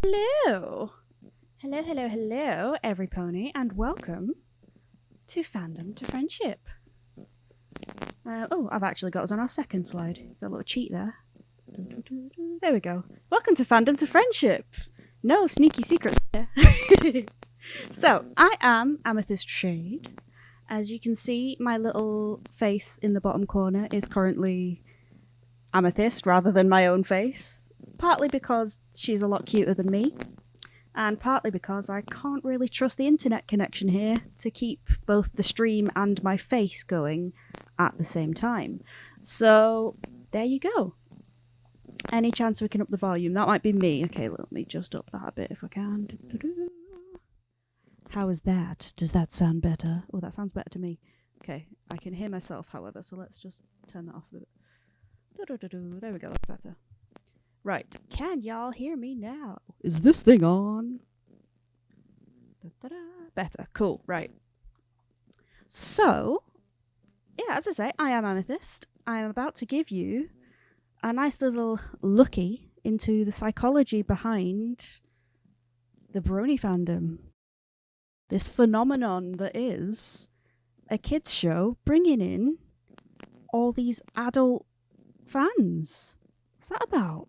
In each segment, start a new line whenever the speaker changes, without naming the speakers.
Hello! Hello, every pony, and welcome to Fandom to Friendship. I've actually got us on our second slide. Got a little cheat there. There we go. Welcome to Fandom to Friendship! No sneaky secrets here. So, I am Amethyst Shade. As you can see, my little face in the bottom corner is currently Amethyst rather than my own face. Partly because she's a lot cuter than me, and partly because I can't really trust the internet connection here to keep both the stream and my face going at the same time. So, there you go. Any chance we can up the volume? That might be me. Okay, let me just up that a bit if I can. How is that? Does that sound better? Oh, that sounds better to me. Okay, I can hear myself, however, so let's just turn that off a bit. There we go, that's better. Right, can y'all hear me now? Is this thing on? Better, cool, right. So, yeah, as I say, I am Amethyst. I am about to give you a nice little looky into the psychology behind the Brony fandom. This phenomenon that is a kids show bringing in all these adult fans. What's that about?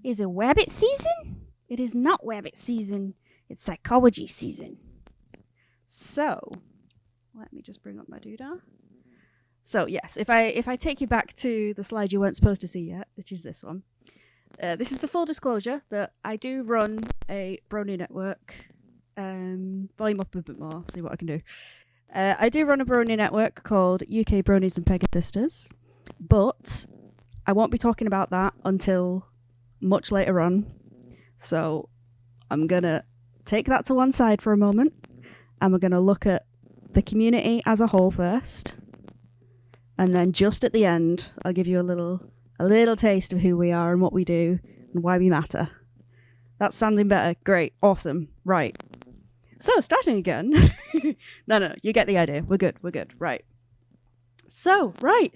Is it Wabbit season? It is not Wabbit season. It's psychology season. So, let me just bring up my doodah. So yes, if I take you back to the slide you weren't supposed to see yet, which is this one. This is the full disclosure that I do run a Brony network. Volume up a bit more, see what I can do. I do run a Brony network called UK Bronies and Pegasisters, but I won't be talking about that until much later on. So I'm gonna take that to one side for a moment, and we're gonna look at the community as a whole first. And then just at the end, I'll give you a little taste of who we are and what we do and why we matter. That's sounding better. Great. Awesome. Right. So, starting again. No, you get the idea. We're good. Right. So, right.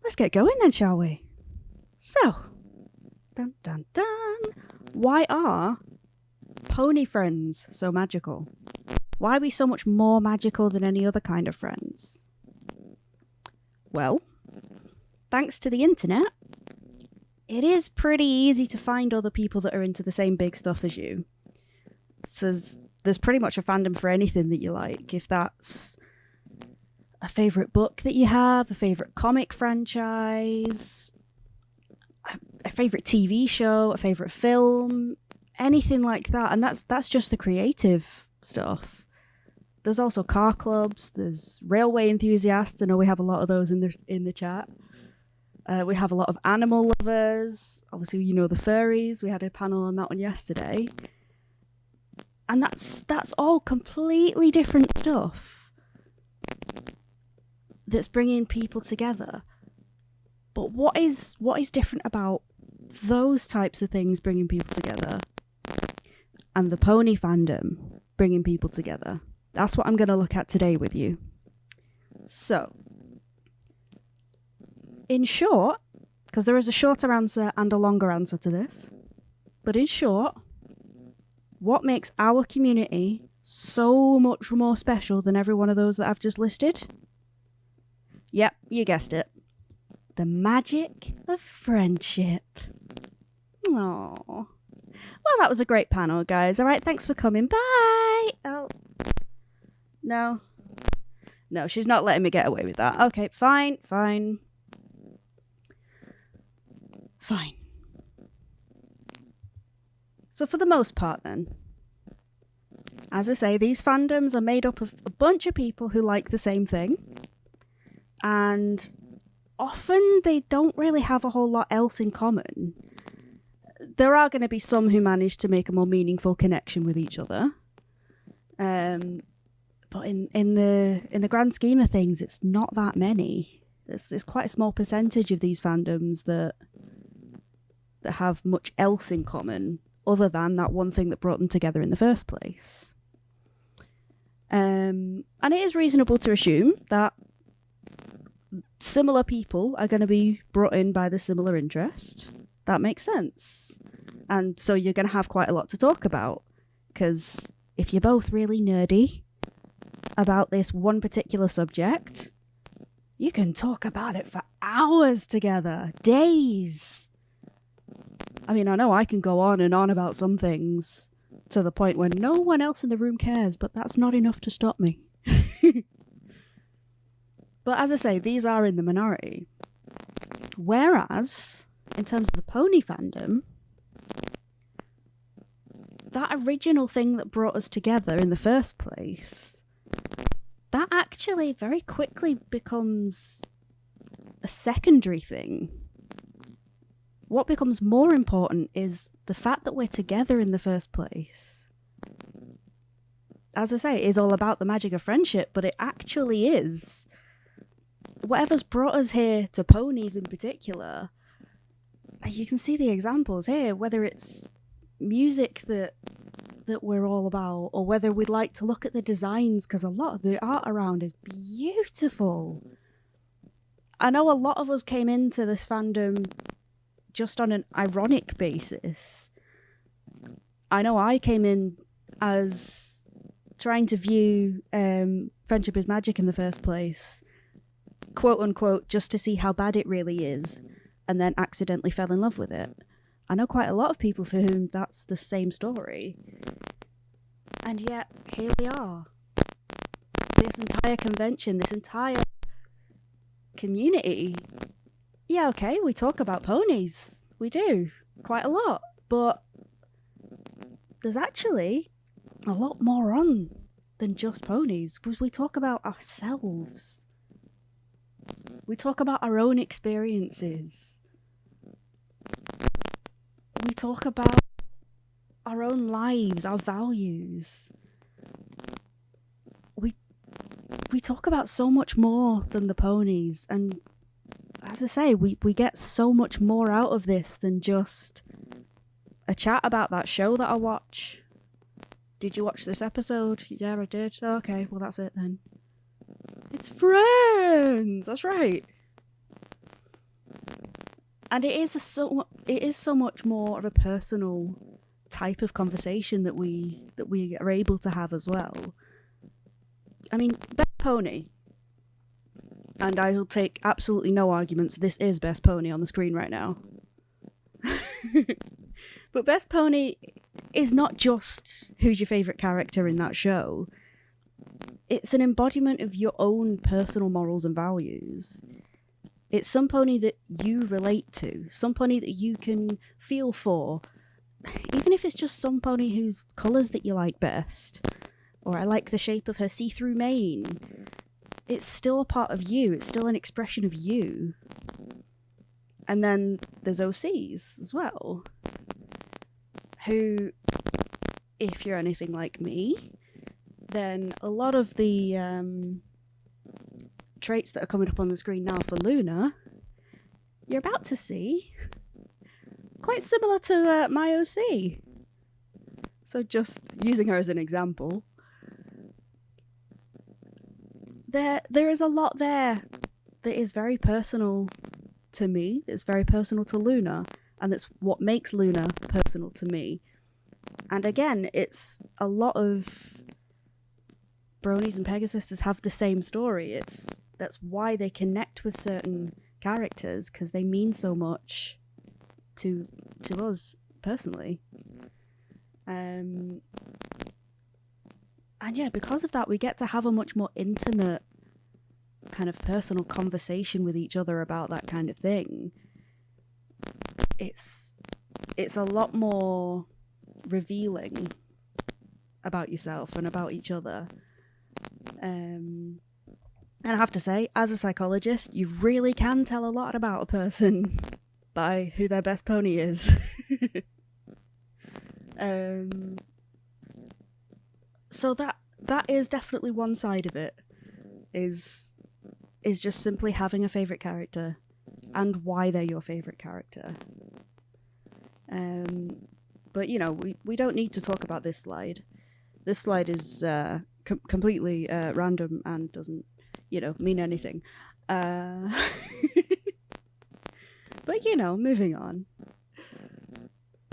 Let's get going then, shall we? So, dun dun dun. Why are pony friends so magical? Why are we so much more magical than any other kind of friends? Well, thanks to the internet, it is pretty easy to find other people that are into the same big stuff as you. So there's pretty much a fandom for anything that you like. If that's a favourite book that you have, a favourite comic franchise, a favourite TV show, a favourite film, anything like that. And that's just the creative stuff. There's also car clubs, there's railway enthusiasts. I know we have a lot of those in the chat. We have a lot of animal lovers. Obviously, you know the furries. We had a panel on that one yesterday. And that's all completely different stuff that's bringing people together. But what is different about those types of things bringing people together and the pony fandom bringing people together? That's what I'm going to look at today with you. So, in short, because there is a shorter answer and a longer answer to this, but in short, what makes our community so much more special than every one of those that I've just listed? Yep, you guessed it. The magic of friendship. Aww. Well, that was a great panel, guys. All right, thanks for coming. Bye. Oh. No, she's not letting me get away with that. Okay, fine. So for the most part then, as I say, these fandoms are made up of a bunch of people who like the same thing. And often they don't really have a whole lot else in common. There are going to be some who manage to make a more meaningful connection with each other. But in the grand scheme of things, it's not that many. It's quite a small percentage of these fandoms that have much else in common other than that one thing that brought them together in the first place. And it is reasonable to assume that similar people are going to be brought in by the similar interest. That makes sense. And so you're going to have quite a lot to talk about. Because if you're both really nerdy about this one particular subject, you can talk about it for hours together, days. I mean, I know I can go on and on about some things to the point where no one else in the room cares, but that's not enough to stop me. But as I say, these are in the minority. Whereas, in terms of the pony fandom, that original thing that brought us together in the first place, that actually very quickly becomes a secondary thing. What becomes more important is the fact that we're together in the first place. As I say, it is all about the magic of friendship, but it actually is. Whatever's brought us here to ponies in particular, you can see the examples here, whether it's music that we're all about, or whether we'd like to look at the designs, because a lot of the art around is beautiful. I know a lot of us came into this fandom just on an ironic basis. I know I came in as trying to view Friendship is Magic in the first place, quote unquote, just to see how bad it really is, and then accidentally fell in love with it. I know quite a lot of people for whom that's the same story. And yet, here we are. This entire convention, this entire community. Yeah, okay, we talk about ponies. We do. Quite a lot. But there's actually a lot more on than just ponies. We talk about ourselves. We talk about our own experiences. We talk about our own lives, our values. We talk about so much more than the ponies, and as I say, we get so much more out of this than just a chat about that show that I watch. Did you watch this episode? Yeah, I did. Okay, well that's it then. It's friends! That's right. And it is so much more of a personal type of conversation that we are able to have as well. I mean, Best Pony, and I will take absolutely no arguments, this is Best Pony on the screen right now. But Best Pony is not just who's your favourite character in that show. It's an embodiment of your own personal morals and values. It's some pony that you relate to, some pony that you can feel for, even if it's just some pony whose colours that you like best, or I like the shape of her see-through mane. It's still a part of you, it's still an expression of you. And then there's OCs as well, who, if you're anything like me, then a lot of the traits that are coming up on the screen now for Luna, you're about to see quite similar to my OC. So just using her as an example, there is a lot there that is very personal to me, that's very personal to Luna, and that's what makes Luna personal to me. And again, it's a lot of Bronies and Pegasisters have the same story. That's why they connect with certain characters, because they mean so much to us personally. And yeah, because of that, we get to have a much more intimate kind of personal conversation with each other about that kind of thing. It's a lot more revealing about yourself and about each other. And I have to say, as a psychologist, you really can tell a lot about a person by who their best pony is. So that is definitely one side of it, is just simply having a favourite character and why they're your favourite character. But you know, we don't need to talk about this slide. This slide is completely random and doesn't, you know, mean anything. But you know, moving on.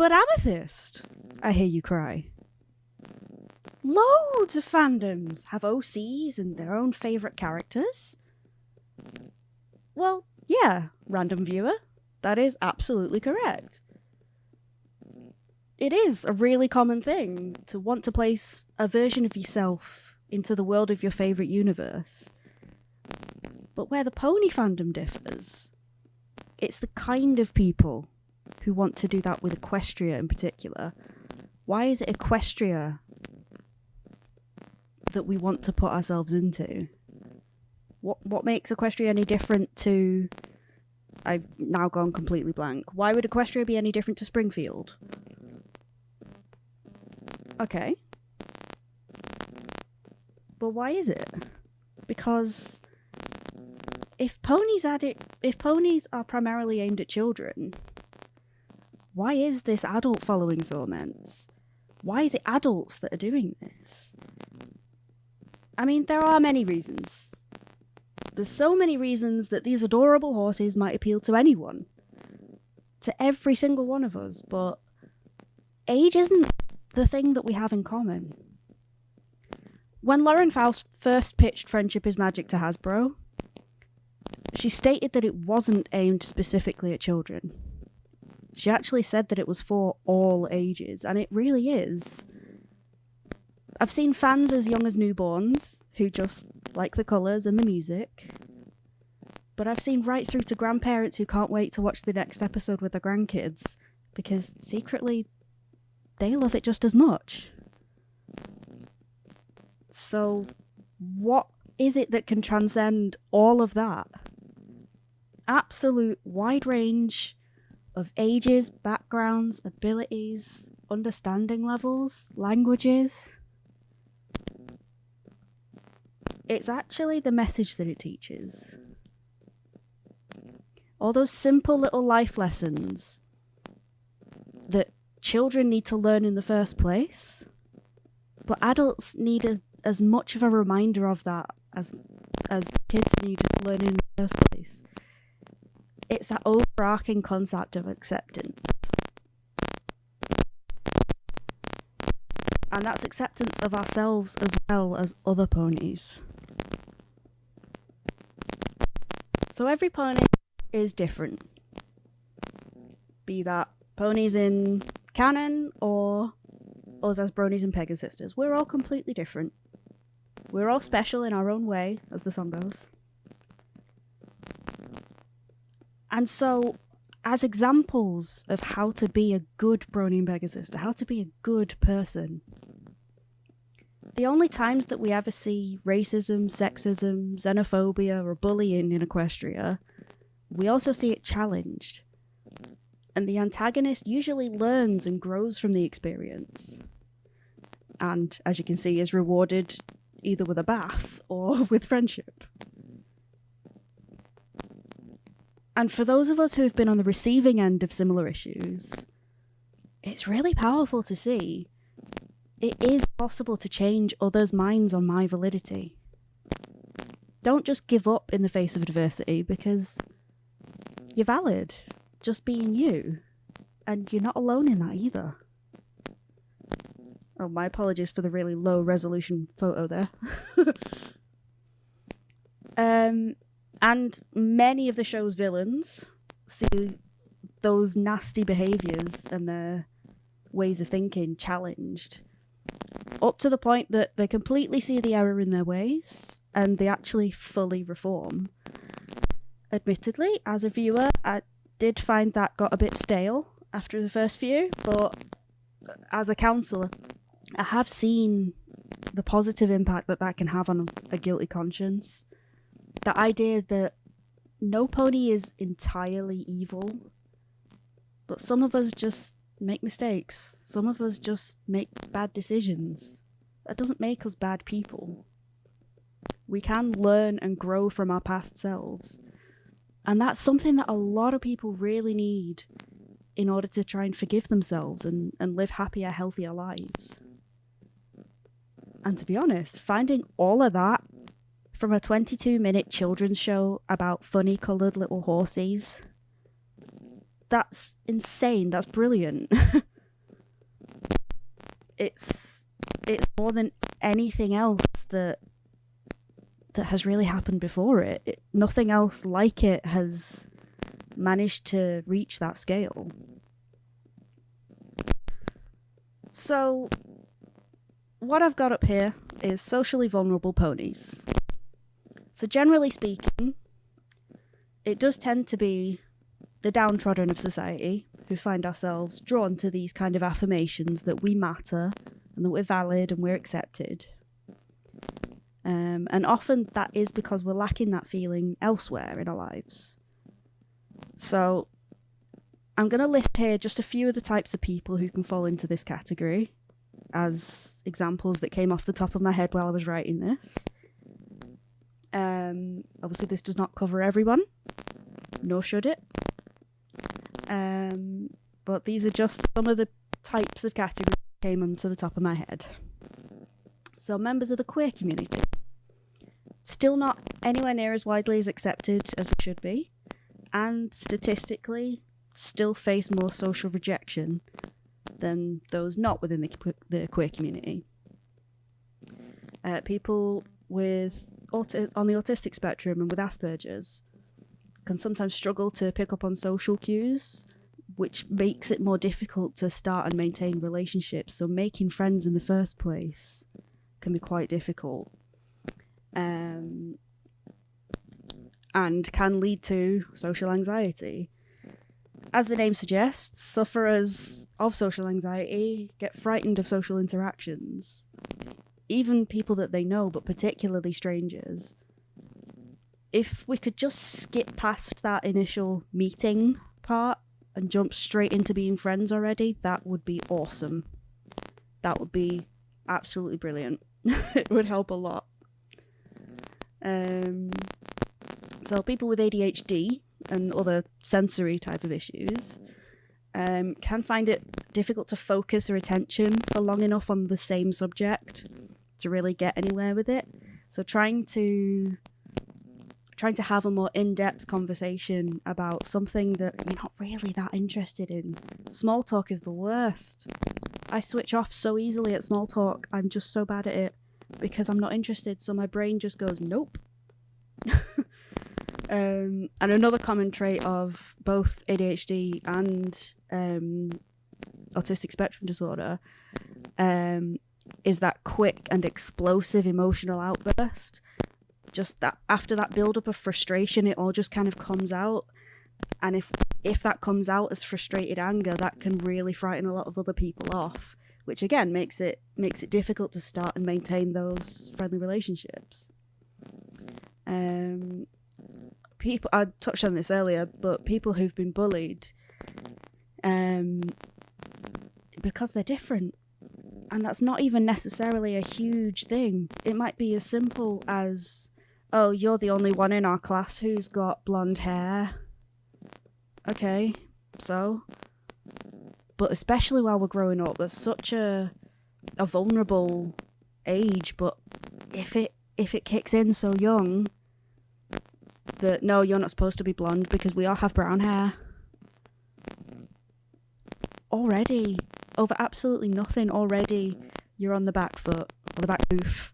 But Amethyst, I hear you cry. Loads of fandoms have OCs and their own favourite characters. Well, yeah, random viewer, that is absolutely correct. It is a really common thing to want to place a version of yourself into the world of your favourite universe. But where the pony fandom differs, it's the kind of people who want to do that with Equestria in particular. Why is it Equestria that we want to put ourselves into? What makes Equestria any different to... I've now gone completely blank. Why would Equestria be any different to Springfield? Okay. But why is it? Because if ponies are primarily aimed at children, why is this adult following so immense? Why is it adults that are doing this? I mean, there are many reasons. There's so many reasons that these adorable horses might appeal to anyone. To every single one of us, but age isn't the thing that we have in common. When Lauren Faust first pitched Friendship is Magic to Hasbro, she stated that it wasn't aimed specifically at children. She actually said that it was for all ages, and it really is. I've seen fans as young as newborns, who just like the colours and the music. But I've seen right through to grandparents who can't wait to watch the next episode with their grandkids, because secretly, they love it just as much. So, what is it that can transcend all of that? Absolute wide range of ages, backgrounds, abilities, understanding levels, languages. It's actually the message that it teaches. All those simple little life lessons that children need to learn in the first place, but adults need as much of a reminder of that as kids need to learn in the first place. It's that overarching concept of acceptance. And that's acceptance of ourselves as well as other ponies. So every pony is different. Be that ponies in canon or us as bronies and Pegasisters. We're all completely different. We're all special in our own way, as the song goes. And so, as examples of how to be a good brony and Pegasister, how to be a good person, the only times that we ever see racism, sexism, xenophobia, or bullying in Equestria, we also see it challenged. And the antagonist usually learns and grows from the experience. And, as you can see, is rewarded either with a bath or with friendship. And for those of us who have been on the receiving end of similar issues, it's really powerful to see. It is possible to change others' minds on my validity. Don't just give up in the face of adversity, because you're valid, just being you. And you're not alone in that either. Oh, my apologies for the really low resolution photo there. And many of the show's villains see those nasty behaviours and their ways of thinking challenged, up to the point that they completely see the error in their ways and they actually fully reform. Admittedly, as a viewer, I did find that got a bit stale after the first few, but as a counsellor, I have seen the positive impact that can have on a guilty conscience. The idea that no pony is entirely evil, but some of us just make mistakes. Some of us just make bad decisions. That doesn't make us bad people. We can learn and grow from our past selves. And that's something that a lot of people really need in order to try and forgive themselves and live happier, healthier lives. And to be honest, finding all of that from a 22-minute children's show about funny coloured little horses, that's insane. That's brilliant. it's more than anything else that has really happened before it. Nothing else like it has managed to reach that scale. So what I've got up here is socially vulnerable ponies. So generally speaking, it does tend to be the downtrodden of society who find ourselves drawn to these kind of affirmations that we matter and that we're valid and we're accepted. And often that is because we're lacking that feeling elsewhere in our lives. So I'm going to list here just a few of the types of people who can fall into this category as examples that came off the top of my head while I was writing this. Obviously this does not cover everyone, nor should it. But these are just some of the types of categories that came onto the top of my head. So members of the queer community. Still not anywhere near as widely as accepted as we should be, and statistically still face more social rejection than those not within the queer community. People with on the autistic spectrum and with Asperger's can sometimes struggle to pick up on social cues, which makes it more difficult to start and maintain relationships. So making friends in the first place can be quite difficult, and can lead to social anxiety. As the name suggests, sufferers of social anxiety get frightened of social interactions. Even people that they know, but particularly strangers. If we could just skip past that initial meeting part and jump straight into being friends already, that would be awesome. That would be absolutely brilliant. It would help a lot. So people with ADHD and other sensory type of issues can find it difficult to focus their attention for long enough on the same subject to really get anywhere with it. So trying to have a more in-depth conversation about something that you're not really that interested in. Small talk is the worst. I switch off so easily at small talk. I'm just so bad at it because I'm not interested, so my brain just goes, nope. And another common trait of both ADHD and autistic spectrum disorder is that quick and explosive emotional outburst. Just that after that build-up of frustration, it all just kind of comes out. And if that comes out as frustrated anger, that can really frighten a lot of other people off, which again makes it difficult to start and maintain those friendly relationships. People, I touched on this earlier, but people who've been bullied because they're different, and that's not even necessarily a huge thing. It might be as simple as, oh, you're the only one in our class who's got blonde hair. Okay, so? But especially while we're growing up, there's such a vulnerable age, but if it kicks in so young that, no, you're not supposed to be blonde because we all have brown hair. Already, over absolutely nothing, already you're on the back foot, or the back hoof.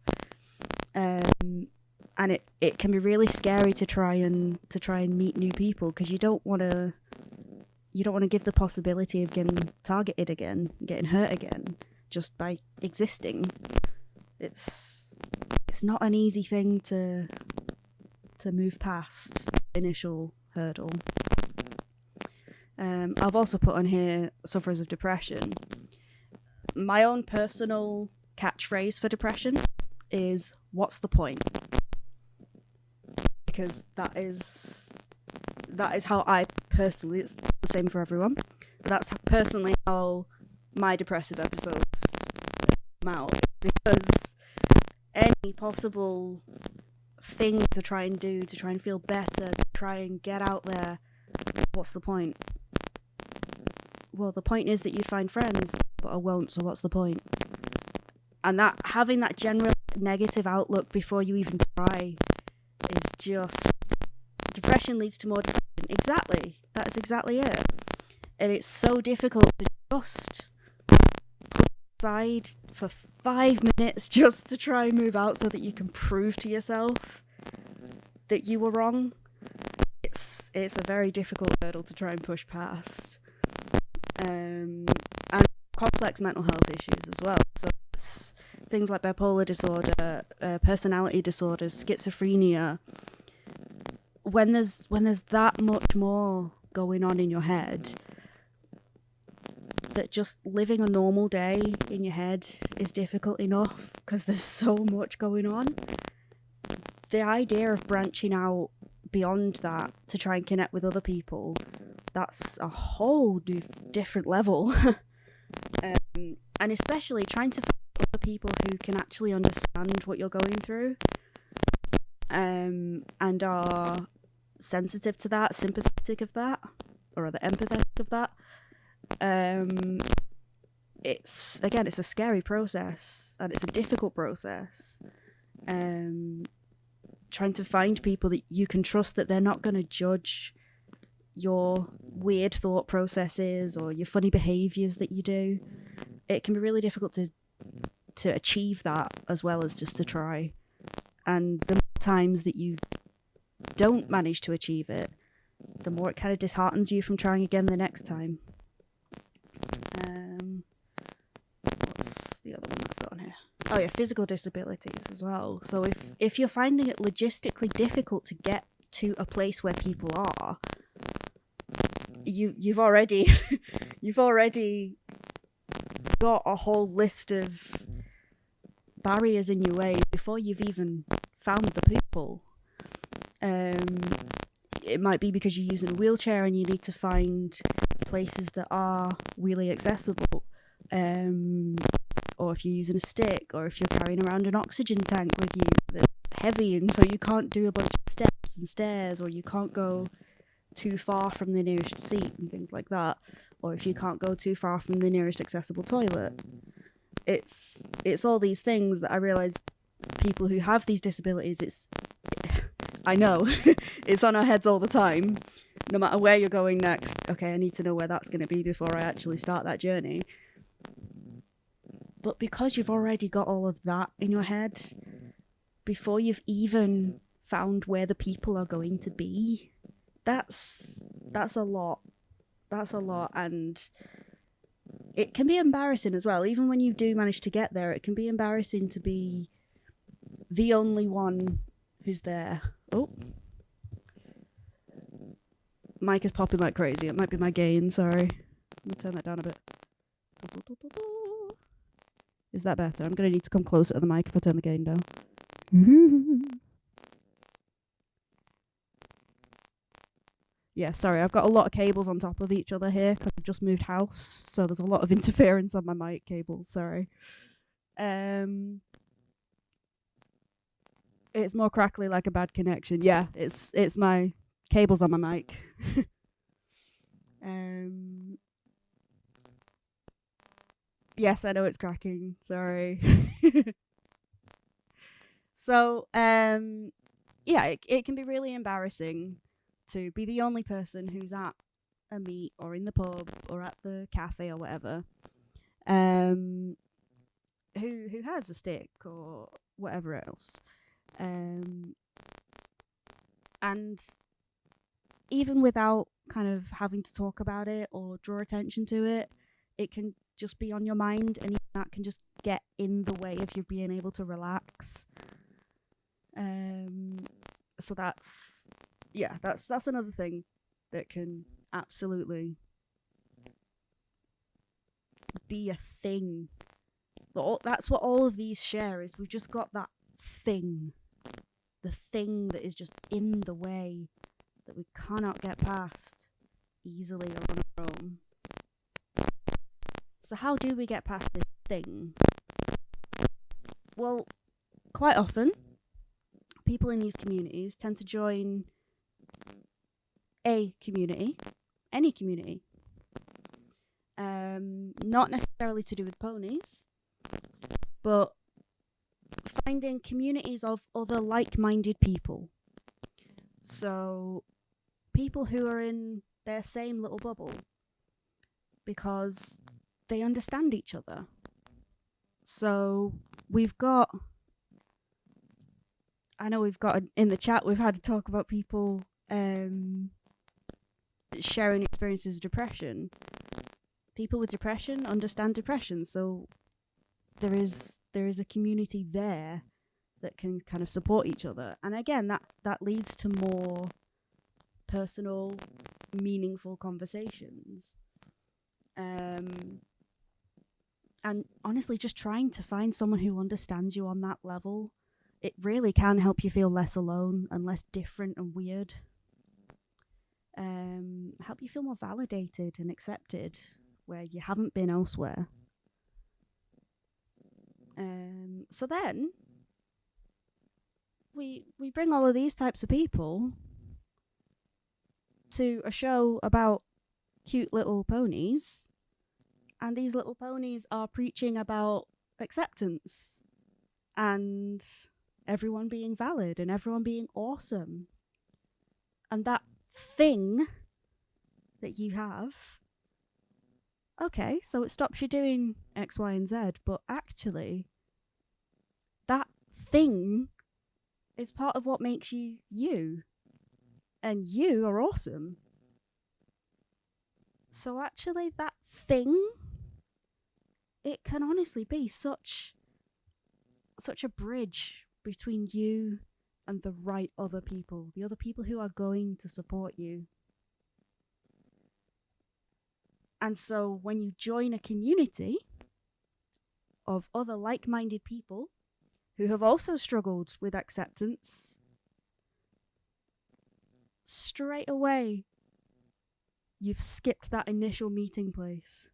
And it can be really scary to try and meet new people because you don't want to give the possibility of getting targeted again, getting hurt again, just by existing. It's not an easy thing to move past the initial hurdle. I've also put on here sufferers of depression. My own personal catchphrase for depression is, what's the point? Because that is how I personally, it's the same for everyone, but that's personally how my depressive episodes come out. Because any possible thing to try and do, to try and feel better, to try and get out there, what's the point? Well, the point is that you'd find friends, but I won't, so what's the point? And that having that general negative outlook before you even try is just... Depression leads to more depression. Exactly. That's exactly it. And it's so difficult to just put outside for 5 minutes just to try and move out so that you can prove to yourself that you were wrong. It's a very difficult hurdle to try and push past. And complex mental health issues as well. So it's things like bipolar disorder, personality disorders, schizophrenia. When there's that much more going on in your head, that just living a normal day in your head is difficult enough because there's so much going on. The idea of branching out beyond that to try and connect with other people, that's a whole new different level. And especially trying to find other people who can actually understand what you're going through, and are sensitive to that, sympathetic of that, or rather empathetic of that. It's a scary process, and it's a difficult process. Trying to find people that you can trust, that they're not going to judge your weird thought processes or your funny behaviours that you do. It can be really difficult to achieve that, as well as just to try. And the more times that you don't manage to achieve it, the more it kind of disheartens you from trying again the next time. What's the other one I've got on here? Oh yeah, physical disabilities as well. So if you're finding it logistically difficult to get to a place where people are, you've already got a whole list of barriers in your way before you've even found the people. It might be because you're using a wheelchair and you need to find places that are wheelie accessible, or if you're using a stick, or if you're carrying around an oxygen tank with you that's heavy and so you can't do a bunch of steps and stairs, or you can't go too far from the nearest seat and things like that, or if you can't go too far from the nearest accessible toilet. It's all these things that I realise people who have these disabilities, I know, it's on our heads all the time. No matter where you're going next, okay, I need to know where that's going to be before I actually start that journey. But because you've already got all of that in your head, before you've even found where the people are going to be, that's a lot. That's a lot, and it can be embarrassing as well. Even when you do manage to get there, it can be embarrassing to be the only one who's there. Oh. Mic is popping like crazy. It might be my gain, sorry. Let me turn that down a bit. Is that better? I'm going to need to come closer to the mic if I turn the gain down. Yeah, sorry, I've got a lot of cables on top of each other here because I've just moved house, so there's a lot of interference on my mic cables, sorry. It's more crackly, like a bad connection. Yeah, it's my cables on my mic. Yes, I know it's cracking. Sorry. So, yeah, it can be really embarrassing to be the only person who's at a meet or in the pub or at the cafe or whatever, who has a stick or whatever else, and even without kind of having to talk about it or draw attention to it, it can just be on your mind, and that can just get in the way of you being able to relax. So that's another thing that can absolutely be a thing. But that's what all of these share, is we've just got that thing. The thing that is just in the way, that we cannot get past easily or on our own. So how do we get past this thing? Well, quite often, people in these communities tend to join a community, any community. Not necessarily to do with ponies, but finding communities of other like-minded people. So people who are in their same little bubble because they understand each other. So we've got, I know we've got in the chat, we've had to talk about people sharing experiences of depression. People with depression understand depression, so there is a community there that can kind of support each other. And again, that leads to more personal, meaningful conversations. And honestly, just trying to find someone who understands you on that level, it really can help you feel less alone and less different and weird. Help you feel more validated and accepted where you haven't been elsewhere. So then we bring all of these types of people to a show about cute little ponies, and these little ponies are preaching about acceptance and everyone being valid and everyone being awesome. And that thing that you have, okay, so it stops you doing X, Y, and Z, but actually that thing is part of what makes you you. And you are awesome. So actually that thing, it can honestly be such a bridge between you and the right other people, the other people who are going to support you. And so when you join a community of other like-minded people who have also struggled with acceptance, straight away you've skipped that initial meeting place,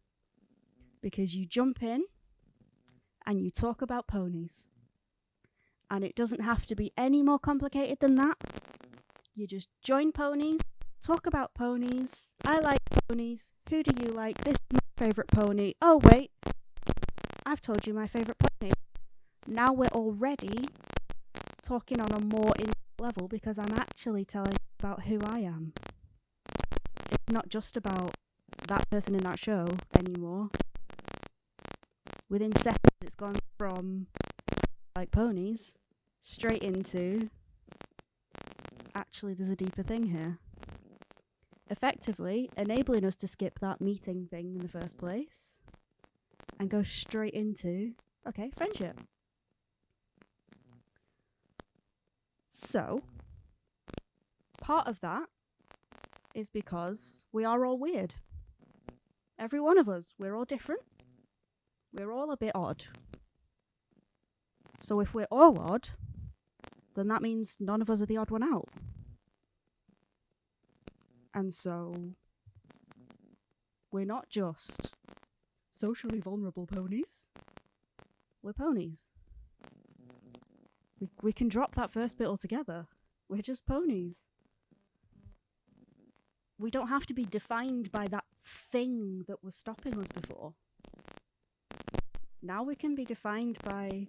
because you jump in and you talk about ponies. And it doesn't have to be any more complicated than that. You just join ponies, talk about ponies. I like ponies. Who do you like? This is my favourite pony. Oh wait, I've told you my favourite pony. Now we're already talking on a more in-depth level, because I'm actually telling you about who I am. It's not just about that person in that show anymore. Within seconds, it's gone from like ponies straight into actually there's a deeper thing here. Effectively enabling us to skip that meeting thing in the first place and go straight into, okay, friendship. So, part of that is because we are all weird. Every one of us, we're all different. We're all a bit odd. So if we're all odd, then that means none of us are the odd one out. And so we're not just socially vulnerable ponies. We're ponies. We can drop that first bit altogether. We're just ponies. We don't have to be defined by that thing that was stopping us before. Now we can be defined by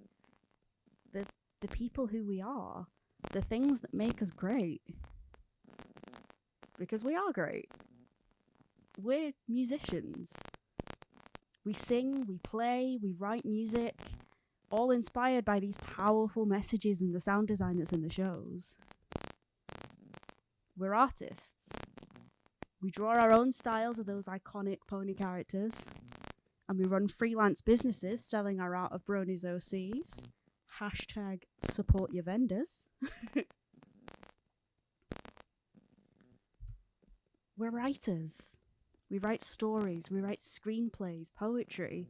the people who we are, the things that make us great. Because we are great. We're musicians. We sing, we play, we write music, all inspired by these powerful messages and the sound design that's in the shows. We're artists. We draw our own styles of those iconic pony characters, and we run freelance businesses selling our art of Bronies OCs. Hashtag support your vendors. We're writers. We write stories, we write screenplays, poetry,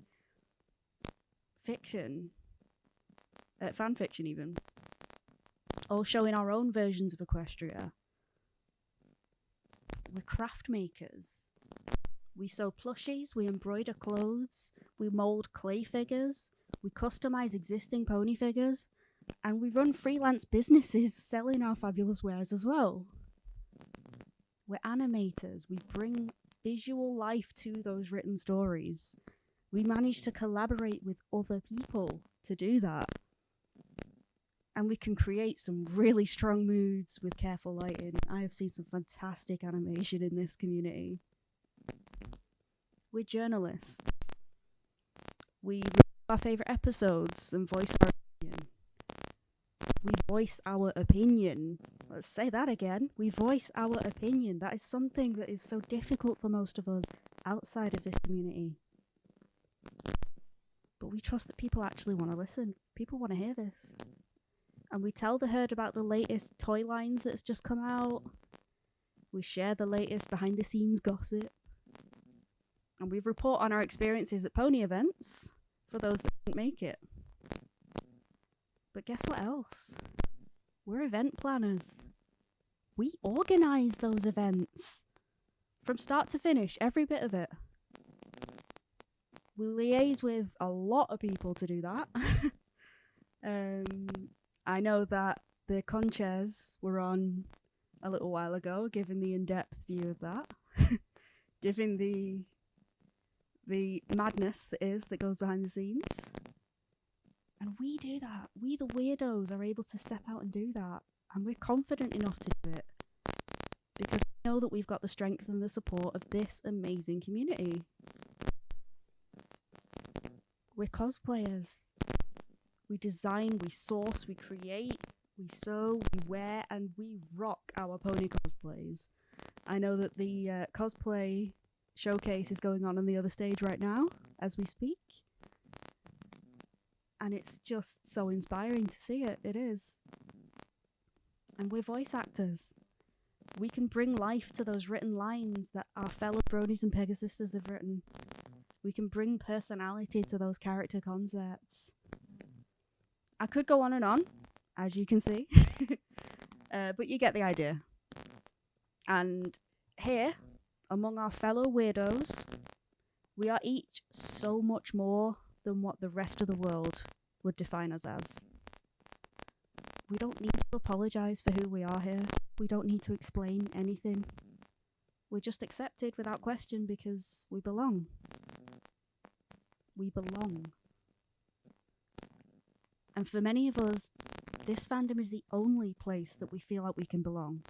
fiction, fan fiction even, all showing our own versions of Equestria. We're craft makers. We sew plushies, we embroider clothes, we mould clay figures, we customise existing pony figures, and we run freelance businesses selling our fabulous wares as well. We're animators. We bring visual life to those written stories. We manage to collaborate with other people to do that. And we can create some really strong moods with careful lighting. I have seen some fantastic animation in this community. We're journalists. We our favourite episodes and voice our opinion. We voice our opinion. Let's say that again. We voice our opinion. That is something that is so difficult for most of us outside of this community. But we trust that people actually want to listen. People want to hear this. And we tell the herd about the latest toy lines that's just come out. We share the latest behind the scenes gossip. And we report on our experiences at pony events for those that didn't make it. But guess what else? We're event planners. We organise those events. From start to finish, every bit of it. We liaise with a lot of people to do that. I know that the con chairs were on a little while ago, giving the in-depth view of that. Giving the madness that goes behind the scenes. And we do that. We, the weirdos, are able to step out and do that. And we're confident enough to do it. Because we know that we've got the strength and the support of this amazing community. We're cosplayers. We design, we source, we create, we sew, we wear, and we rock our pony cosplays. I know that the cosplay showcase is going on the other stage right now, as we speak. And it's just so inspiring to see it. It is. And we're voice actors. We can bring life to those written lines that our fellow bronies and Pegasisters have written. We can bring personality to those character concepts. I could go on, as you can see. But you get the idea. And here, among our fellow weirdos, we are each so much more than what the rest of the world would define us as. We don't need to apologise for who we are here. We don't need to explain anything. We're just accepted without question because we belong. We belong. And for many of us, this fandom is the only place that we feel like we can belong.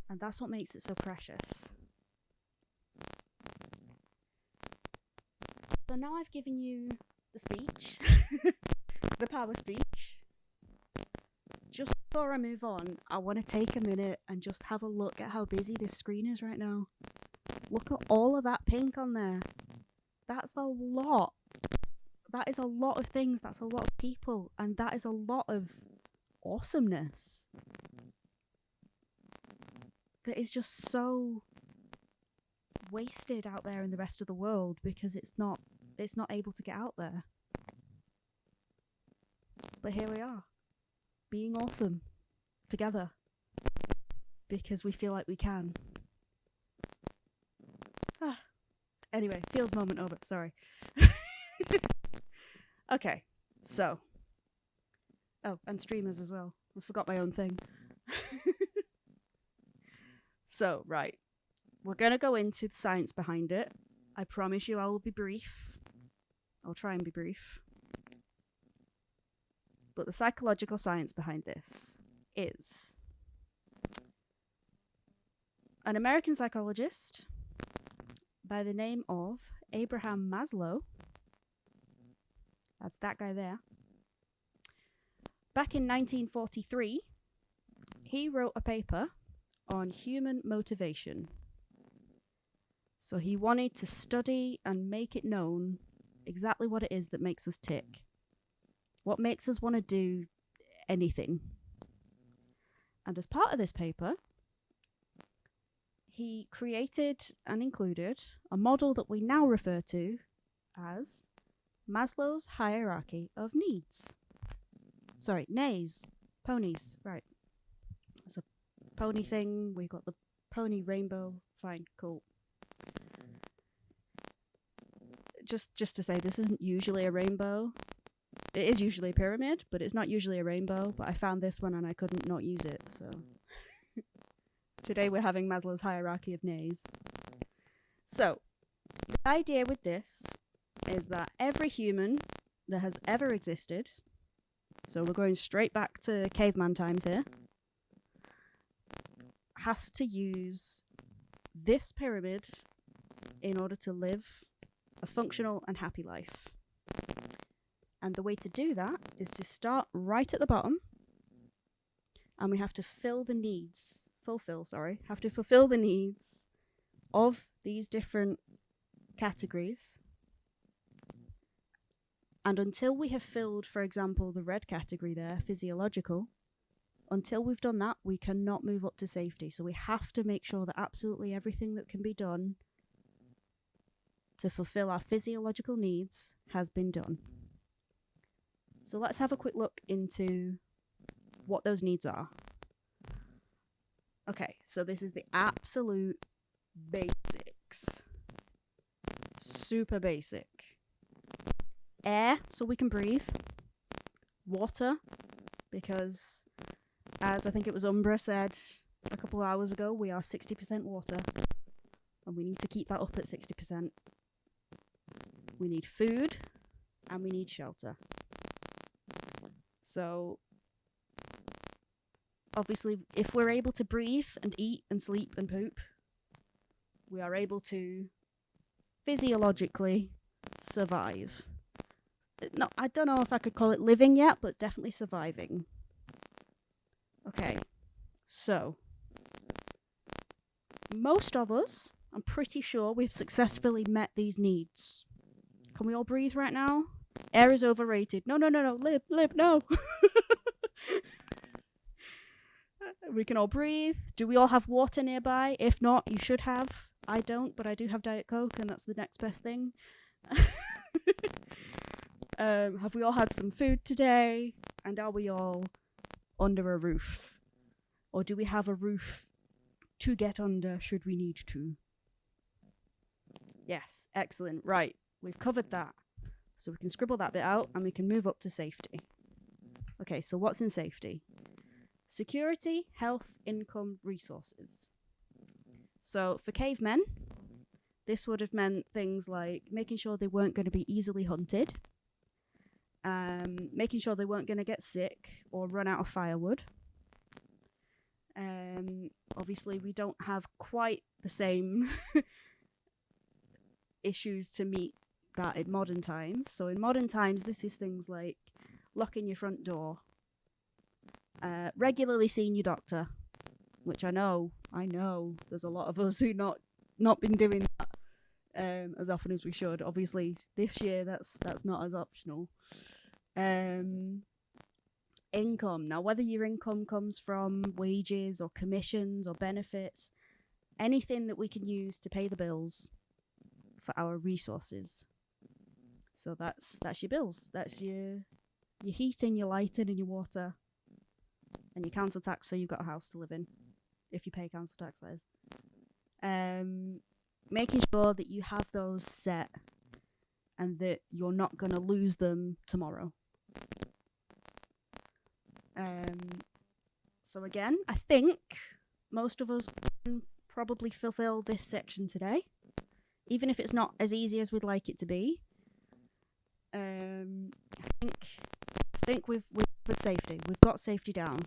And that's what makes it so precious. So now I've given you the speech, the power speech. Just before I move on, I want to take a minute and just have a look at how busy this screen is right now. Look at all of that pink on there. That's a lot. That is a lot of things. That's a lot of people. And that is a lot of awesomeness. That is just so wasted out there in the rest of the world because it's not able to get out there. But here we are, being awesome together because we feel like we can. Anyway, feels moment over, sorry. Okay, so. Oh, and streamers as well. I forgot my own thing. So, right. We're going to go into the science behind it. I promise you I will be brief. I'll try and be brief. But the psychological science behind this is an American psychologist by the name of Abraham Maslow. That's that guy there. Back in 1943, he wrote a paper on human motivation. So he wanted to study and make it known exactly what it is that makes us tick. What makes us want to do anything. And as part of this paper, he created and included a model that we now refer to as Maslow's hierarchy of needs. Sorry, needs. Ponies, right. It's a pony thing. We've got the pony rainbow. Fine, cool. Just to say, this isn't usually a rainbow. It is usually a pyramid, but it's not usually a rainbow. But I found this one and I couldn't not use it, so. Today we're having Maslow's hierarchy of needs. So, the idea with this is that every human that has ever existed, so we're going straight back to caveman times here, has to use this pyramid in order to live a functional and happy life. And the way to do that is to start right at the bottom, and we have to fulfill the needs of these different categories. And until we have filled, for example, the red category there, physiological, until we've done that, we cannot move up to safety. So we have to make sure that absolutely everything that can be done to fulfill our physiological needs has been done. So let's have a quick look into what those needs are. Okay, so this is the absolute basics. Super basic. Air, so we can breathe. Water, because as I think it was Umbra said a couple of hours ago, we are 60% water, and we need to keep that up at 60%. We need food, and we need shelter. So, obviously, if we're able to breathe and eat and sleep and poop, we are able to physiologically survive. No, I don't know if I could call it living yet, but definitely surviving. Okay, so most of us, I'm pretty sure we've successfully met these needs. Can we all breathe right now? Air is overrated. No, live, no. We can all breathe. Do we all have water nearby? If not, you should have. I don't, but I do have Diet Coke, and that's the next best thing. Have we all had some food today? And are we all under a roof? Or do we have a roof to get under should we need to? Yes, excellent. Right, we've covered that. So we can scribble that bit out and we can move up to safety. Okay, so what's in safety? Security, health, income, resources. So for cavemen, this would have meant things like making sure they weren't going to be easily hunted, making sure they weren't going to get sick or run out of firewood. Obviously, we don't have quite the same issues to meet that in modern times. So in modern times, this is things like locking your front door, regularly seeing your doctor, which I know there's a lot of us who not been doing that as often as we should. Obviously, this year that's not as optional. Income. Now, whether your income comes from wages or commissions or benefits, anything that we can use to pay the bills for our resources. So that's your bills. That's your heating, your lighting, and your water, and your council tax. So you've got a house to live in, if you pay council tax, that is. Making sure that you have those set, and that you're not going to lose them tomorrow. So again, I think most of us can probably fulfill this section today, even if it's not as easy as we'd like it to be. I think we've got safety. We've got safety down,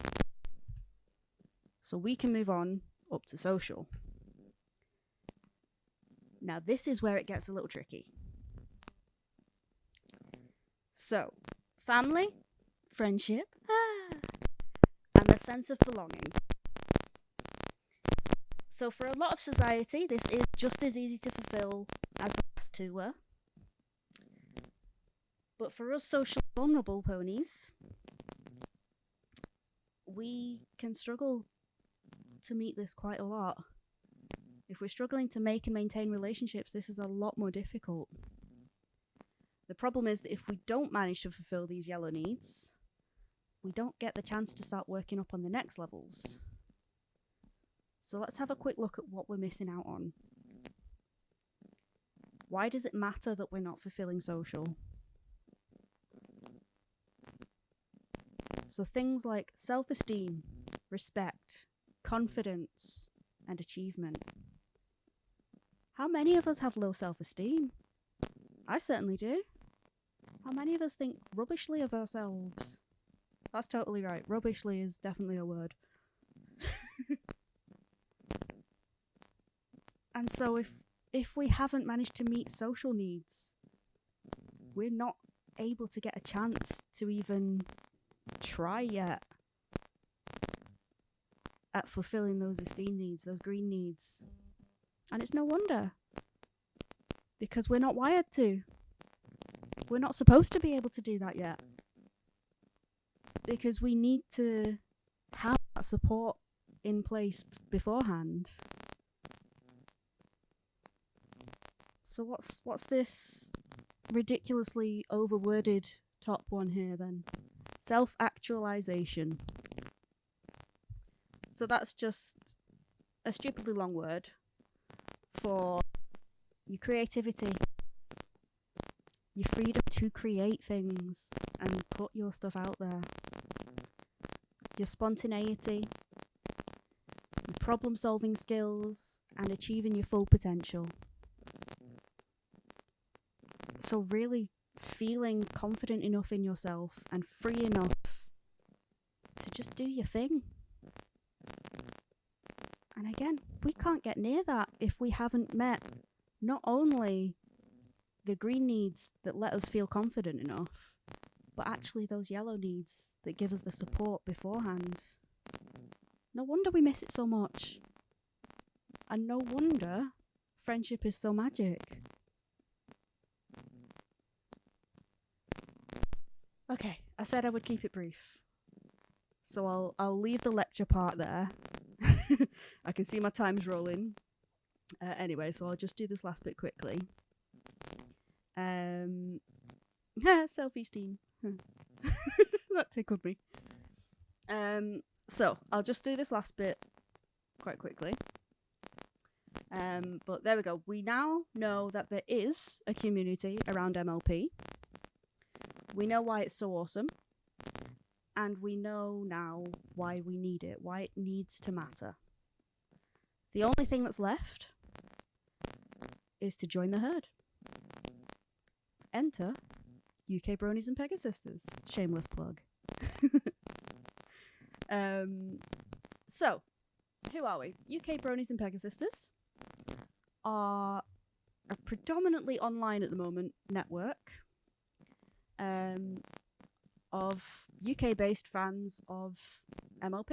so we can move on up to social. Now this is where it gets a little tricky. So, family, friendship, and the sense of belonging. So for a lot of society, this is just as easy to fulfill as the last two were. But for us socially vulnerable ponies, we can struggle to meet this quite a lot. If we're struggling to make and maintain relationships, this is a lot more difficult. The problem is that if we don't manage to fulfill these yellow needs, we don't get the chance to start working up on the next levels. So let's have a quick look at what we're missing out on. Why does it matter that we're not fulfilling social? So things like self-esteem, respect, confidence, and achievement. How many of us have low self-esteem? I certainly do. How many of us think rubbishly of ourselves? That's totally right. Rubbishly is definitely a word. And so if we haven't managed to meet social needs, we're not able to get a chance to even try yet at fulfilling those esteem needs, those green needs. And it's no wonder, because we're not wired to. We're not supposed to be able to do that yet, because we need to have that support in place beforehand. So what's this ridiculously overworded top one here then? Self-actualization. So that's just a stupidly long word for your creativity, your freedom to create things and put your stuff out there, your spontaneity, your problem-solving skills, and achieving your full potential. So really feeling confident enough in yourself and free enough to just do your thing. And again, we can't get near that if we haven't met not only the green needs that let us feel confident enough, but actually those yellow needs that give us the support beforehand. No wonder we miss it so much. And no wonder friendship is so magic. Okay, I said I would keep it brief. So I'll leave the lecture part there. I can see my time's rolling. Anyway, so I'll just do this last bit quickly. Self-esteem. That tickled me. So I'll just do this last bit quite quickly. But there we go. We now know that there is a community around MLP. We know why it's so awesome. And we know now why we need it, why it needs to matter. The only thing that's left is to join the herd. Enter UK Bronies and Pegasisters. Shameless plug. So, who are we? UK Bronies and Pegasisters are a predominantly online at the moment network of UK-based fans of MLP.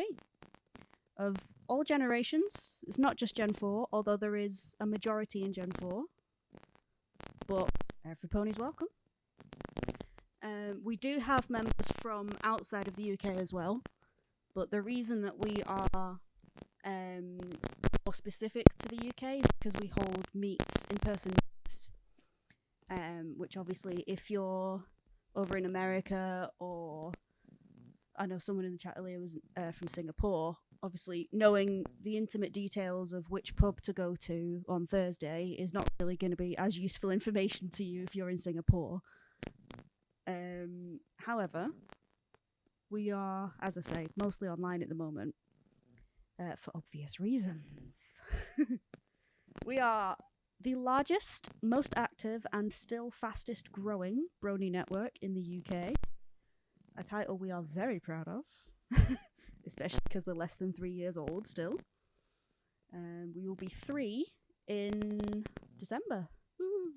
Of all generations. It's not just Gen 4, although there is a majority in Gen 4. But every pony's welcome. We do have members from outside of the UK as well. But the reason that we are more specific to the UK is because we hold meets, in-person meets. Which obviously, if you're over in America, or I know someone in the chat earlier was from Singapore, obviously knowing the intimate details of which pub to go to on Thursday is not really going to be as useful information to you if you're in Singapore. However, we are, as I say, mostly online at the moment for obvious reasons. We are the largest, most active, and still fastest growing Brony network in the UK. A title we are very proud of, especially because we're less than 3 years old still. We will be 3 in December. Woo.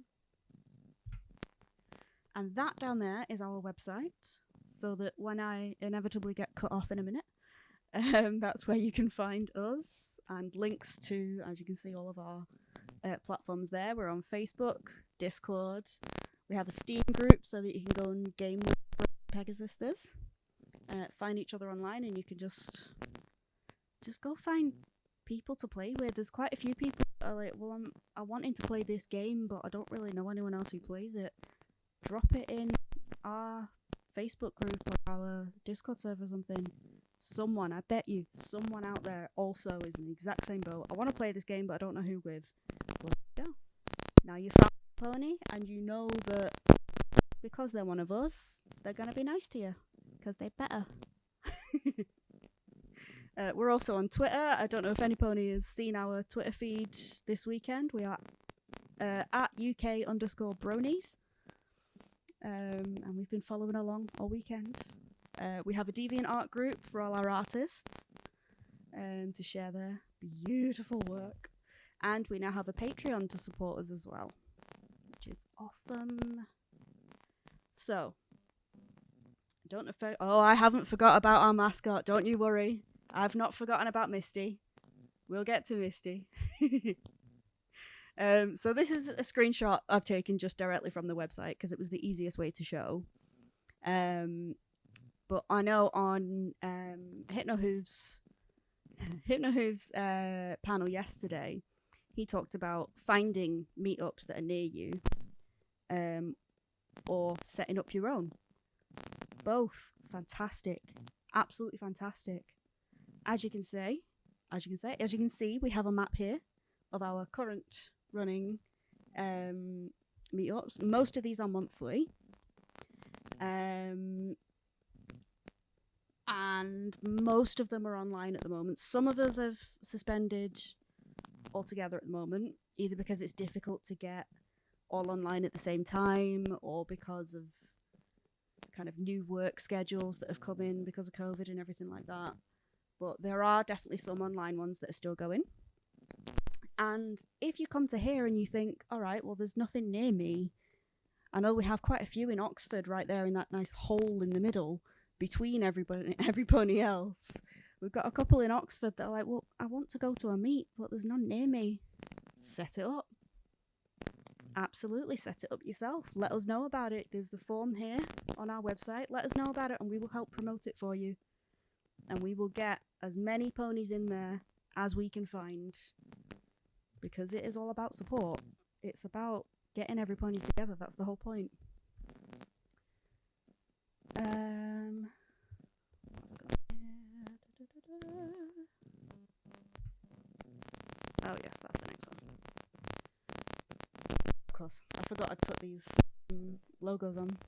And that down there is our website, so that when I inevitably get cut off in a minute, that's where you can find us, and links to, as you can see, all of our platforms there. We're on Facebook, Discord. We have a Steam group so that you can go and game with Pegasisters. Find each other online, and you can just go find people to play with. There's quite a few people that are like, well, I'm wanting to play this game, but I don't really know anyone else who plays it. Drop it in our Facebook group or our Discord server or something. Someone, I bet you, someone out there also is in the exact same boat. I want to play this game, but I don't know who with. Well, there you go. Now you found a pony, and you know that because they're one of us, they're going to be nice to you. Because they better. We're also on Twitter. I don't know if any pony has seen our Twitter feed this weekend. We are at UK_bronies. And we've been following along all weekend. We have a DeviantArt group for all our artists to share their beautiful work. And we now have a Patreon to support us as well, which is awesome. So, don't know. Oh, I haven't forgot about our mascot. Don't you worry. I've not forgotten about Misty. We'll get to Misty. So this is a screenshot I've taken just directly from the website because it was the easiest way to show. But I know on Hypnohooves' panel yesterday, he talked about finding meetups that are near you, or setting up your own. Both fantastic, absolutely fantastic. As you can see, we have a map here of our current running meetups. Most of these are monthly. And most of them are online at the moment. Some of us have suspended altogether at the moment, either because it's difficult to get all online at the same time or because of kind of new work schedules that have come in because of COVID and everything like that. But there are definitely some online ones that are still going. And if you come to here and you think, all right, well, there's nothing near me. I know we have quite a few in Oxford right there in that nice hole in the middle between everybody else. We've got a couple in Oxford that are like, well, I want to go to a meet, but there's none near me. Set it up. Absolutely, set it up yourself. Let us know about it. There's the form here on our website. Let us know about it and we will help promote it for you. And we will get as many ponies in there as we can find. Because it is all about support. It's about getting every pony together. That's the whole point. Oh yes, that's the next one. Of course, I forgot I'd put these logos on.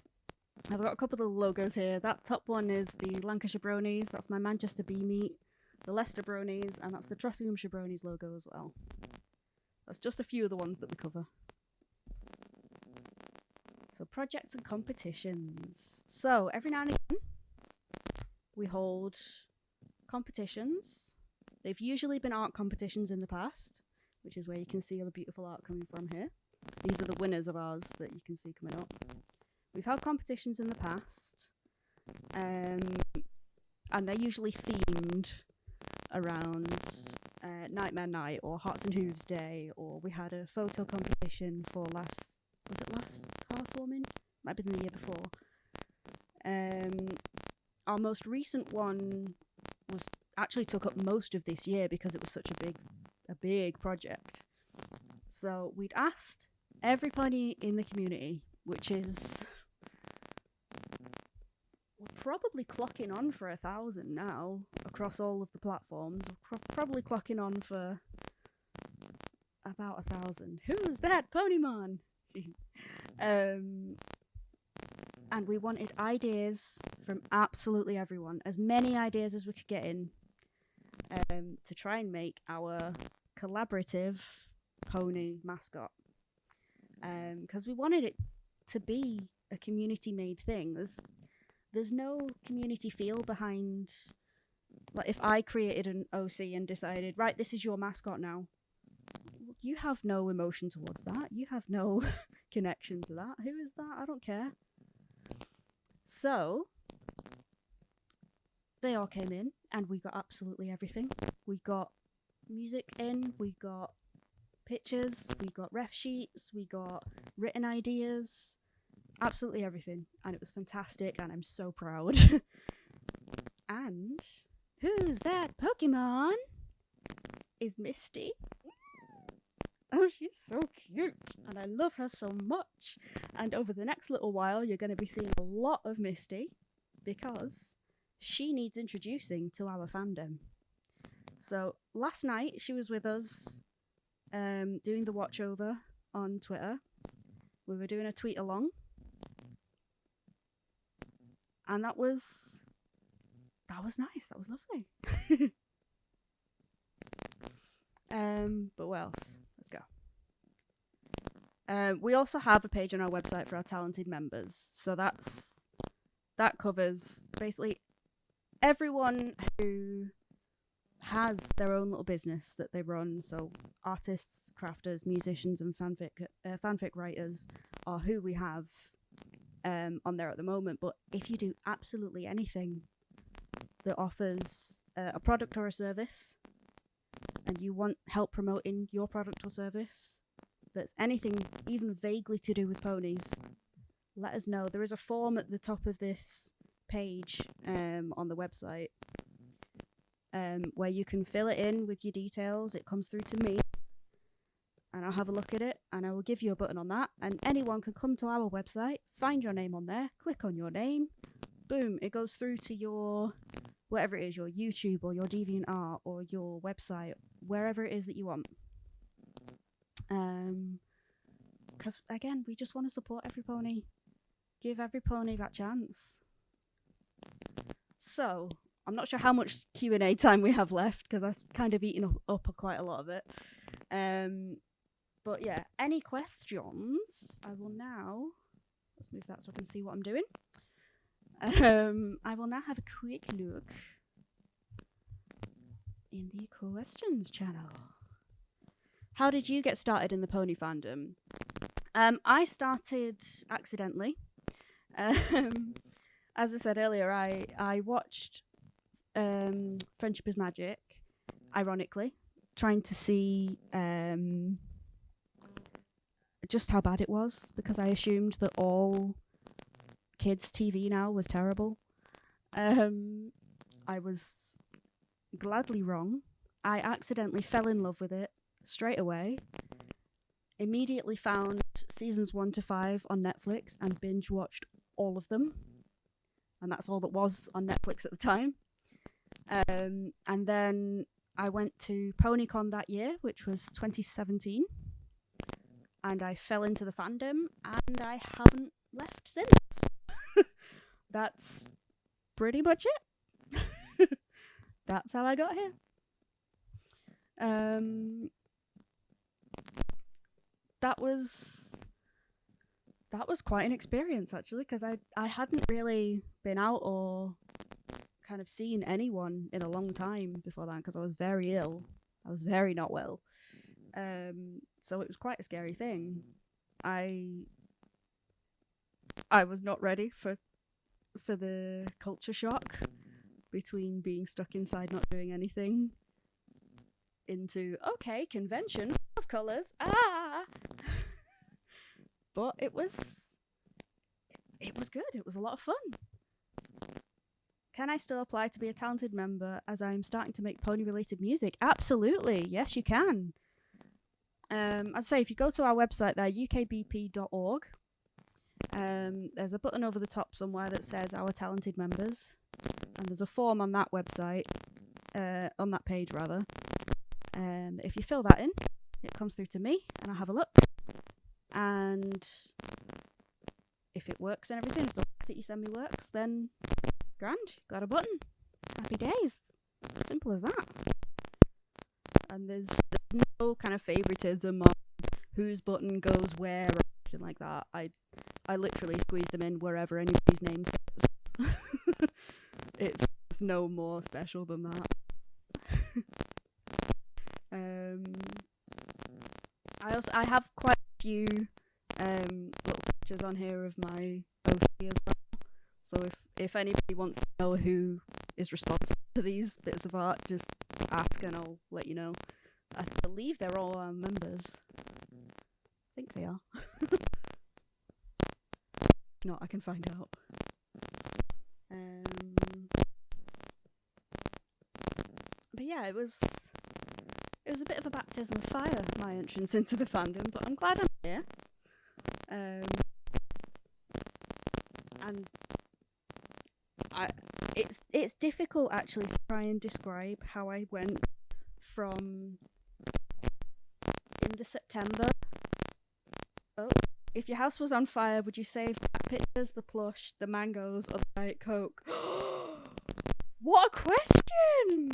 I've got a couple of logos here. That top one is the Lancashire Bronies. That's my Manchester Bee Meet. The Leicester Bronies, and that's the Trottinghamshire Bronies logo as well. That's just a few of the ones that we cover. So projects and competitions. So every now and again, we hold competitions. They've usually been art competitions in the past, which is where you can see all the beautiful art coming from here. These are the winners of ours that you can see coming up. We've held competitions in the past, and they're usually themed around Nightmare Night or Hearts and Hooves Day, or we had a photo competition for last housewarming? Might have been the year before. Our most recent one was actually took up most of this year because it was such a big project. So we'd asked every pony in the community, which is we're probably clocking on for 1,000 now across all of the platforms. We're probably clocking on for about 1,000. Who's that Ponymon? And we wanted ideas from absolutely everyone, as many ideas as we could get in, to try and make our collaborative pony mascot. Because we wanted it to be a community-made thing. There's no community feel behind, like, if I created an OC and decided, right, this is your mascot now, you have no emotion towards that. You have no connection to that. Who is that? I don't care. So they all came in and we got absolutely everything. We got music in, we got pictures, we got ref sheets, we got written ideas, absolutely everything. And it was fantastic and I'm so proud. And who's that Pokemon? Is Misty. Oh, she's so cute, and I love her so much. And over the next little while, you're going to be seeing a lot of Misty, because she needs introducing to our fandom. So last night, she was with us, doing the watch over on Twitter. We were doing a tweet along, and that was nice. That was lovely. But what else? Let's go. We also have a page on our website for our talented members. So that covers basically everyone who has their own little business that they run. So artists, crafters, musicians, and fanfic writers are who we have on there at the moment. But if you do absolutely anything that offers a product or a service, and you want help promoting your product or service that's anything even vaguely to do with ponies, let us know. There is a form at the top of this page on the website where you can fill it in with your details. It comes through to me and I'll have a look at it and I will give you a button on that, and anyone can come to our website, find your name on there, click on your name, boom, it goes through to your whatever it is, your YouTube or your DeviantArt or your website, wherever it is that you want. Because again, we just want to support every pony, give every pony that chance. So I'm not sure how much Q&A time we have left because I've kind of eaten up quite a lot of it. But yeah, any questions? I will now, let's move that so I can see what I'm doing. I will now have a quick look in the questions channel. How did you get started in the pony fandom? I started accidentally. As I said earlier, I watched Friendship is Magic, ironically, trying to see just how bad it was, because I assumed that all kids' TV now was terrible. I was gladly wrong. I accidentally fell in love with it straight away. Immediately found seasons 1 to 5 on Netflix and binge watched all of them. And that's all that was on Netflix at the time. And then I went to PonyCon that year, which was 2017. And I fell into the fandom and I haven't left since. That's pretty much it. That's how I got here. That was quite an experience, actually, because I hadn't really been out or kind of seen anyone in a long time before that, because I was very ill. I was very not well. So it was quite a scary thing. I was not ready for the culture shock between being stuck inside not doing anything into, okay, convention of colours, but it was good. It was a lot of fun. Can I still apply to be a talented member as I'm starting to make pony related music? Absolutely, yes you can. I'd say if you go to our website there, ukbp.org, there's a button over the top somewhere that says our talented members, and there's a form on that website, on that page rather. If you fill that in, it comes through to me and I'll have a look, and if it works and everything, if the link that you send me works, then grand, got a button, happy days, simple as that. And there's no kind of favoritism on whose button goes where or anything like that. I literally squeeze them in wherever anybody's name fits. It's no more special than that. I have quite a few little pictures on here of my OC as well. So if anybody wants to know who is responsible for these bits of art, just ask and I'll let you know. I believe they're all our members. I think they are. If not, I can find out. But yeah, it was a bit of a baptism of fire, my entrance into the fandom, but I'm glad I'm here. And it's difficult actually to try and describe how I went from in the September. Oh, if your house was on fire, would you save the pictures, the plush, the mangoes, or the Diet Coke? What a question!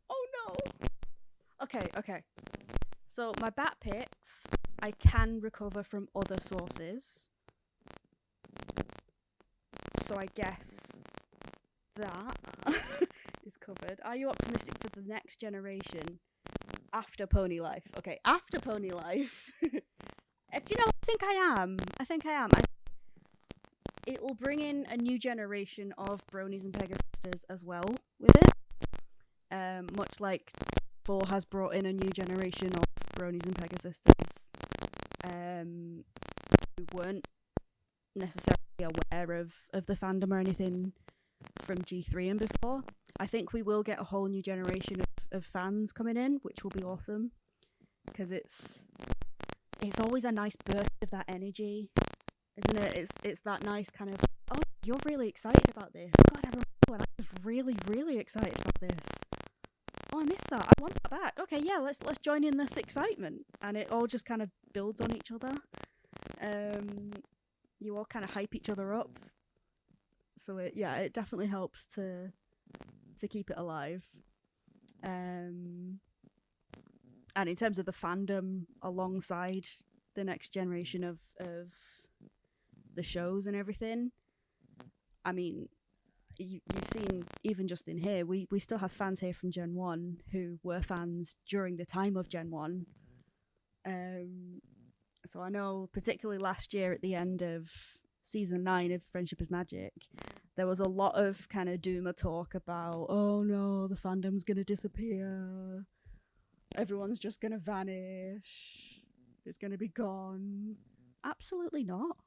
Oh no. Okay. So my bat pics, I can recover from other sources. So I guess that is covered. Are you optimistic for the next generation after Pony Life? Okay, after Pony Life, Do you know? I think I am. It will bring in a new generation of bronies and Pegasisters as well with it. Much like 4 has brought in a new generation of bronies and Pegasisters who weren't necessarily aware of the fandom or anything from G3 and before. I think we will get a whole new generation of fans coming in, which will be awesome, because it's always a nice burst of that energy, isn't it? It's that nice kind of, oh, you're really excited about this. God, I remember when I was really, really excited about this. Oh, I missed that. I want that back. Okay, yeah, let's join in this excitement, and it all just kind of builds on each other. You all kind of hype each other up, so it definitely helps to keep it alive. And in terms of the fandom alongside the next generation of the shows and everything, I mean, you've seen, even just in here, we still have fans here from Gen 1 who were fans during the time of Gen 1. So I know, particularly last year at the end of Season 9 of Friendship is Magic, there was a lot of kind of doomer talk about, oh no, the fandom's going to disappear. Everyone's just going to vanish. It's going to be gone. Absolutely not.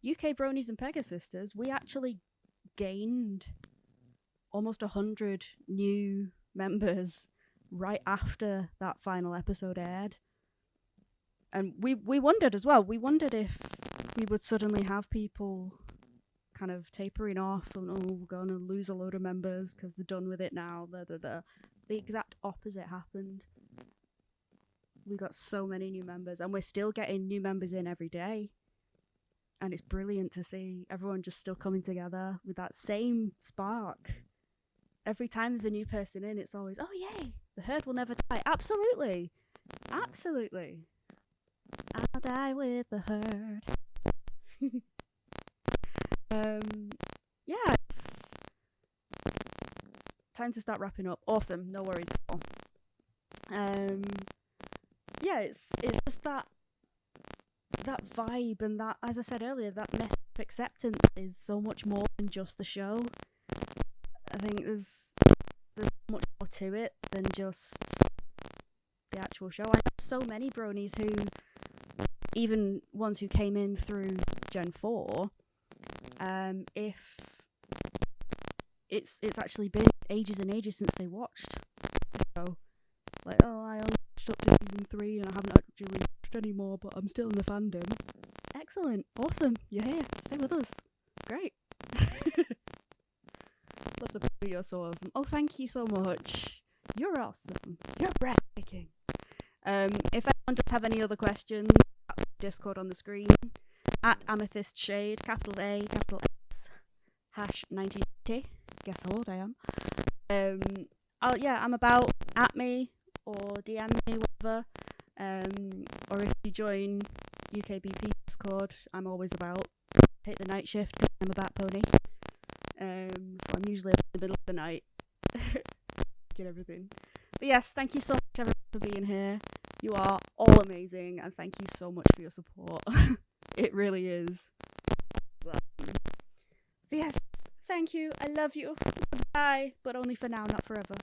UK Bronies and Pegasisters, we actually gained almost 100 new members right after that final episode aired. And we wondered as well. We wondered if we would suddenly have people kind of tapering off and, oh, we're going to lose a load of members because they're done with it now. The exact opposite happened. We got so many new members, and we're still getting new members in every day. And it's brilliant to see everyone just still coming together with that same spark. Every time there's a new person in, it's always, oh yay, the herd will never die. Absolutely. Absolutely. I'll die with the herd. Yeah, it's time to start wrapping up. Awesome, no worries at all. Yeah, it's just that vibe, and that, as I said earlier, that message of acceptance is so much more than just the show. I think there's much more to it than just the actual show. I know so many bronies who, even ones who came in through Gen 4, if it's actually been ages and ages since they watched the show. Like, oh, I only watched up to Season 3 and I haven't actually watched anymore, but I'm still in the fandom. Excellent. Awesome. You're here. Stay with us. Great. Love the pony. You're so awesome. Oh, thank you so much. You're awesome. You're breathtaking. If anyone does have any other questions, that's Discord on the screen. At Amethyst Shade, capital A, capital S, #1980. Guess how old I am. I'm about, at me or DM me, whatever. Or if you join UKBP Discord, I'm always about. Take the night shift because I'm a bat pony. So I'm usually up in the middle of the night. Get everything. But yes, thank you so much everyone for being here. You are all amazing, and thank you so much for your support. It really is. So yes, thank you. I love you. Goodbye, but only for now, not forever.